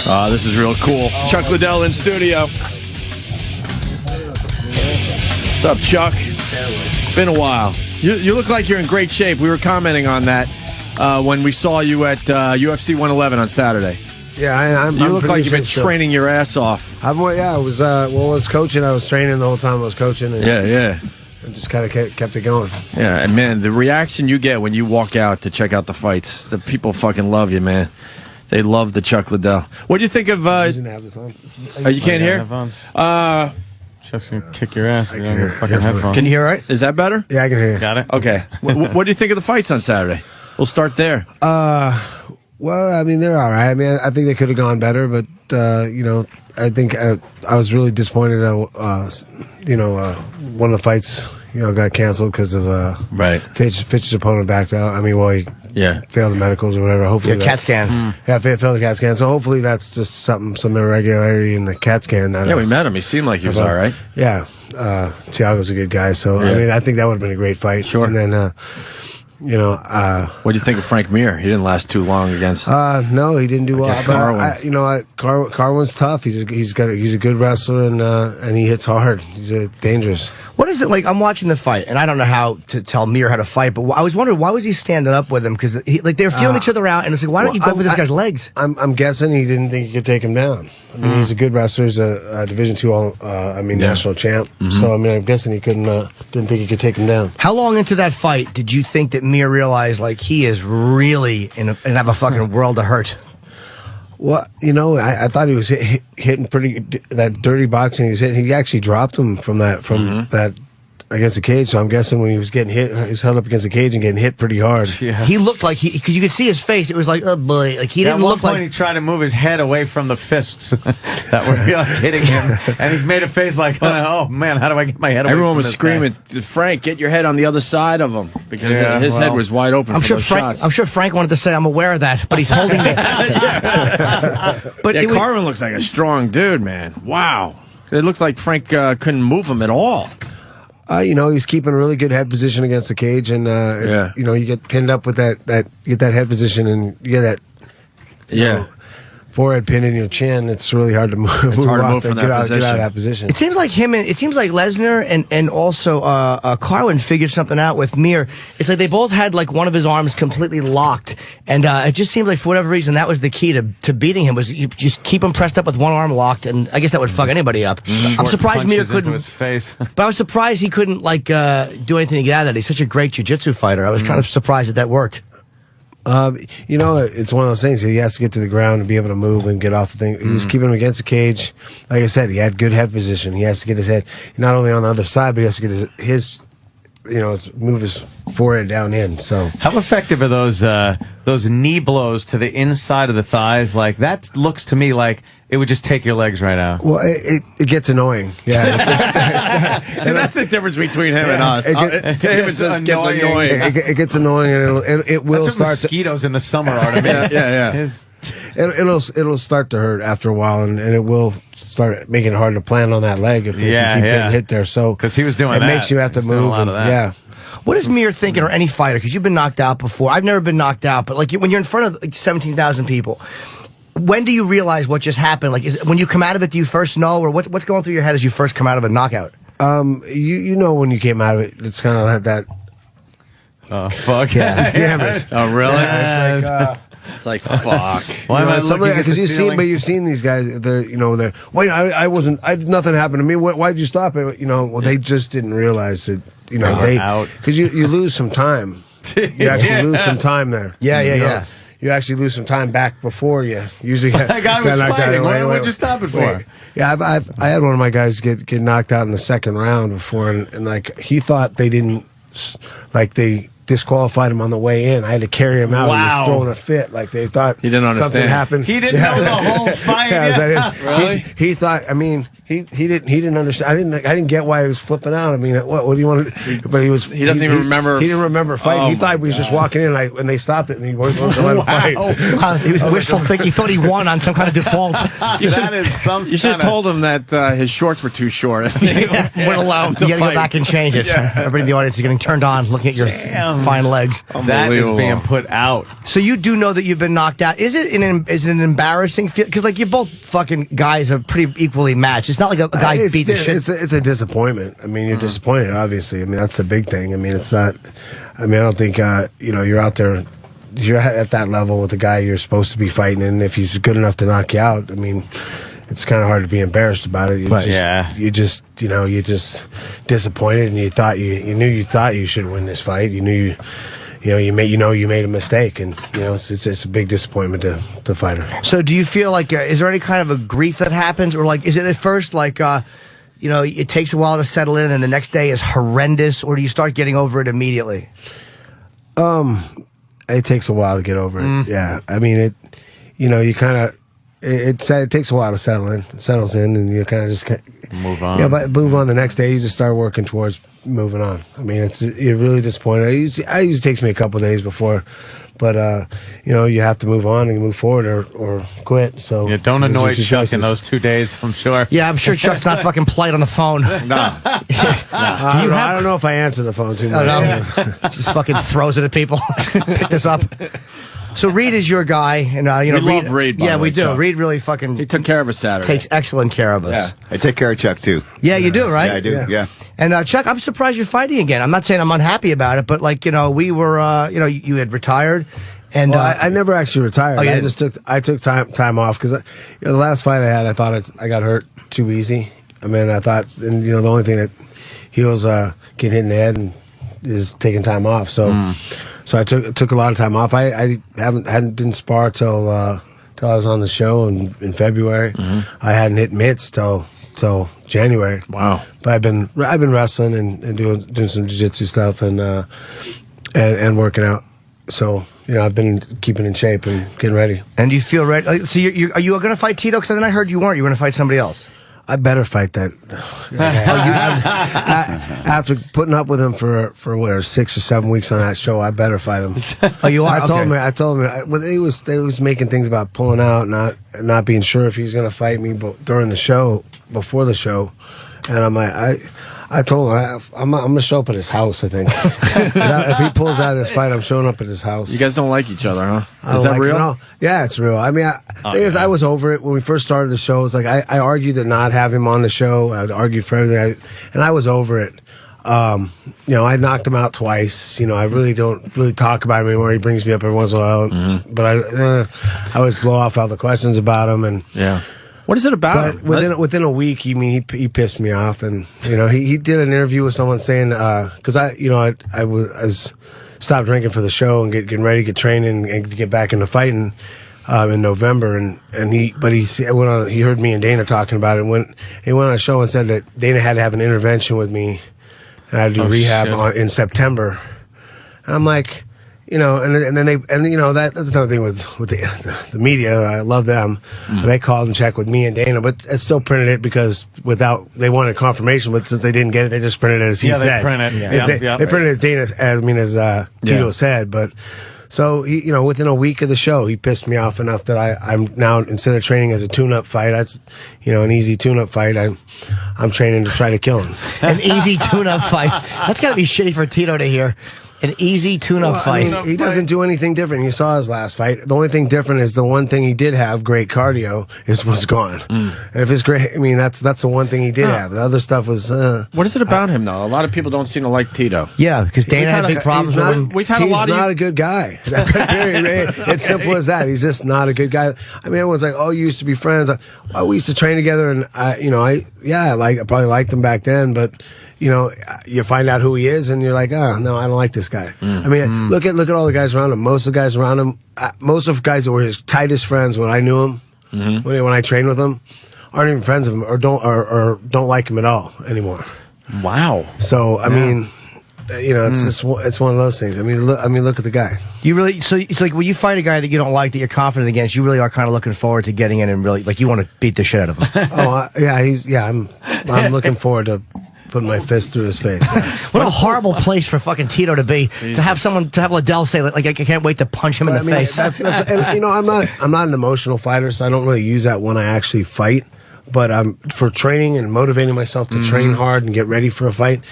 This is real cool. Chuck Liddell in studio. What's up, Chuck? It's been a while. You look like you're in great shape. We were commenting on that when we saw you at UFC 111 on Saturday. Yeah, you look like you've been training your ass off. I was coaching. I was training the whole time I was coaching. And yeah. I just kind of kept it going. Yeah, and man, the reaction you get when you walk out to check out the fights, the people fucking love you, man. They love the Chuck Liddell. What do you think of... you can't hear? Chuck's going to kick your ass with your fucking headphones. Can you hear right? Is that better? Yeah, I can hear you. Got it? Okay. What do you think of the fights on Saturday? We'll start there. Well, I mean, they're all right. I mean, I think they could have gone better, but, I think I was really disappointed. One of the fights, got canceled because of Fitch's opponent backed out. I mean, he failed the medicals or whatever. Hopefully, CAT scan. Yeah, failed the CAT scan. So hopefully that's just some irregularity in the CAT scan. We met him. He seemed like he was all right. Yeah, Thiago's a good guy. So I mean, I think that would have been a great fight. Sure. And then, what do you think of Frank Mir? He didn't last too long against. No, he didn't do well. Carwin. Carwin's tough. He's a good wrestler and he hits hard. He's dangerous. What is it like? I'm watching the fight, and I don't know how to tell Mir how to fight, but I was wondering why was he standing up with him? Because they were feeling each other out, and it's like, why don't you go for this guy's legs? I'm guessing he didn't think he could take him down. I mean, he's a good wrestler. He's a Division II, national champ. So I mean, I'm guessing he didn't think he could take him down. How long into that fight did you think that Mir realized like he is really in have a fucking world of hurt? Well, I thought he was hitting pretty that dirty boxing he was hitting. He actually dropped him from that against the cage. So I'm guessing when he was getting hit, he was held up against the cage and getting hit pretty hard. Yeah. He looked like because you could see his face. It was like, oh boy, like he didn't look like. At one point, he tried to move his head away from the fists that were hitting him, and he made a face like, oh man, how do I get my head away? Everyone from was this screaming, guy? Frank, get your head on the other side of him because his head was wide open. I'm sure Frank wanted to say, I'm aware of that, but he's holding me. But Carwin looks like a strong dude, man. Wow, it looks like Frank couldn't move him at all. He's keeping a really good head position against the cage, and you get pinned up with that head position, and you get that forehead pin in your chin. It's really hard to move. It's hard to move from get that out of that position. It seems like Lesnar and also Carwin figured something out with Mir. It's like they both had like one of his arms completely locked, and it just seems like for whatever reason that was the key to beating him was you just keep him pressed up with one arm locked, and I guess that would fuck anybody up. I'm surprised Mir couldn't. His face. But I was surprised he couldn't like do anything to get out of that. He's such a great jiu-jitsu fighter. I was kind of surprised that worked. It's one of those things. He has to get to the ground and be able to move and get off the thing. He was keeping him against the cage. Like I said, he had good head position. He has to get his head not only on the other side, but he has to get his move his forehead down in. So how effective are those knee blows to the inside of the thighs? Like that looks to me like it would just take your legs right out. Well, it gets annoying. Yeah, See, that's the difference between him and us. To him, it just gets annoying. It gets annoying, and it will that's start. Mosquitoes in the summer are. I mean, It'll start to hurt after a while, and it will start making it hard to plan on that leg if you keep getting hit there. So because he was doing it makes you have to move. Yeah. What is Mir thinking, or any fighter? Because you've been knocked out before. I've never been knocked out, but like when you're in front of like 17,000 people. When do you realize what just happened? Like, is when you come out of it, do you first know, or what's going through your head as you first come out of a knockout? You know when you came out of it, it's kind of like that. Oh fuck! Yeah, damn it! Oh really? Yeah, it's like fuck. Why am I looking at because the you've seen these guys. They're wait, nothing happened to me. Why'd you stop it? They just didn't realize that. Because you lose some time. You actually lose some time there. Yeah. You actually lose some time back before you usually get. That guy was fighting. What'd you stop it for? Yeah, I had one of my guys get knocked out in the second round before, and like he thought they didn't, like they disqualified him on the way in. I had to carry him out. Wow. He was throwing a fit. Like they thought he didn't understand. Something happened. He didn't know the whole fight. Yeah, really? He thought. I mean, He didn't understand. I didn't get why he was flipping out. I mean, what do you want to? But he doesn't even remember. He didn't remember fighting. Oh he thought he was just walking in, and they stopped it, and he wasn't to let him fight. He was wishful thinking. He thought he won on some kind of default. You should have told him that his shorts were too short. Wouldn't allow him to You got to fight. go back and change it. Everybody in the audience is getting turned on, looking at your fine legs. That is being put out. So you do know that you've been knocked out. Is it an embarrassing feel? Because like you're both fucking guys are pretty equally matched. It's not like a guy beat the shit. It's a disappointment. I mean, you're disappointed, obviously. I mean, that's the big thing. I mean, it's not. I mean, I don't think you're out there. You're at that level with the guy you're supposed to be fighting, and if he's good enough to knock you out, I mean, it's kind of hard to be embarrassed about it. You're just disappointed, and you thought you should win this fight. You knew you made a mistake, and it's a big disappointment to the fighter. So do you feel like is there any kind of a grief that happens, or like is it at first like it takes a while to settle in, and then the next day is horrendous, or do you start getting over it immediately? It takes a while to get over it. Yeah, I mean you kind of. It takes a while to settle in. It settles in, and you kind of just move on. Yeah, but move on the next day. You just start working towards moving on. I mean, you're really disappointed. It usually takes me a couple of days before, but you have to move on and move forward or quit. So don't annoy Chuck in those 2 days. I'm sure. Yeah, I'm sure Chuck's not fucking polite on the phone. No. I don't know if I answer the phone too much. Just fucking throws it at people. Pick this up. So Reed is your guy, and we love Reed. Yeah, we do. Chuck. Reed really fucking. He took care of us Saturday. Takes excellent care of us. Yeah, I take care of Chuck too. Yeah, you do, right? Yeah, I do. Yeah. And Chuck, I'm surprised you're fighting again. I'm not saying I'm unhappy about it, but like we were, you had retired, and I never actually retired. Oh, I took time off because the last fight I had, I thought I got hurt too easy. I mean, I thought, and the only thing that heals get hit in the head and is taking time off. So. So I took a lot of time off. I didn't spar till I was on the show in February. I hadn't hit mitts till January. Wow! But I've been wrestling and doing some jiu-jitsu stuff and working out. So I've been keeping in shape and getting ready. And you feel ready? So are you going to fight Tito? Because then I heard you weren't. You were going to fight somebody else. I better fight that. After putting up with him for 6 or 7 weeks on that show, I better fight him. Oh, you are? I told him. They was making things about pulling out, not being sure if he was going to fight me during the show, before the show, and I'm like, I told him I'm gonna show up at his house. I think if he pulls out of this fight, I'm showing up at his house. You guys don't like each other, huh? Is that real? No. Yeah, it's real. I mean, thing is, I was over it when we first started the show. It's like I argued to not have him on the show. I argued for everything, and I was over it. I knocked him out twice. I really don't talk about him anymore. He brings me up every once in a while, but I always blow off all the questions about him and yeah. What is it about? But within a week, he pissed me off, and he did an interview with someone saying because I was stopped drinking for the show and getting ready to get training and get back into fighting in November, and he went on. He heard me and Dana talking about it. He went on a show and said that Dana had to have an intervention with me, and I had to do rehab in September. And I'm like. And then that's another thing with the media. I love them. They called and checked with me and Dana, but it still printed it because they wanted confirmation, but since they didn't get it, they just printed it as he said. They print it. They printed it as Tito said, but. So within a week of the show, he pissed me off enough that I'm now, instead of training as a tune-up fight, an easy tune-up fight, I'm training to try to kill him. An easy tune-up fight. That's got to be shitty for Tito to hear. An easy tune-up fight. I mean, he doesn't do anything different. You saw his last fight. The only thing different is the one thing he did have, great cardio, was gone. And if it's great, I mean, that's the one thing he did have. The other stuff was. What is it about him, though? A lot of people don't seem to like Tito. Yeah, because Dana had big problems with him. We've had a lot of. He's not a good guy. It's simple as that. He's just not a good guy. I mean, everyone's like, "Oh, you used to be friends." We used to train together, and I probably liked him back then, but. You find out who he is, and you're like, oh, no, I don't like this guy. I mean, look at all the guys around him. Most of the guys around him, most of the guys that were his tightest friends when I knew him, when I trained with him, aren't even friends of him or don't like him at all anymore. Wow. So, I mean, it's just it's one of those things. I mean, look at the guy. You really so it's like when you fight a guy that you don't like that you're confident against, you really are kind of looking forward to getting in and really like you want to beat the shit out of him. I'm looking forward to putting my fist through his face. What a horrible place for fucking Tito to be. To have Liddell say like I can't wait to punch him in the face. And, I'm not an emotional fighter, so I don't really use that when I actually fight. But for training and motivating myself to train hard and get ready for a fight,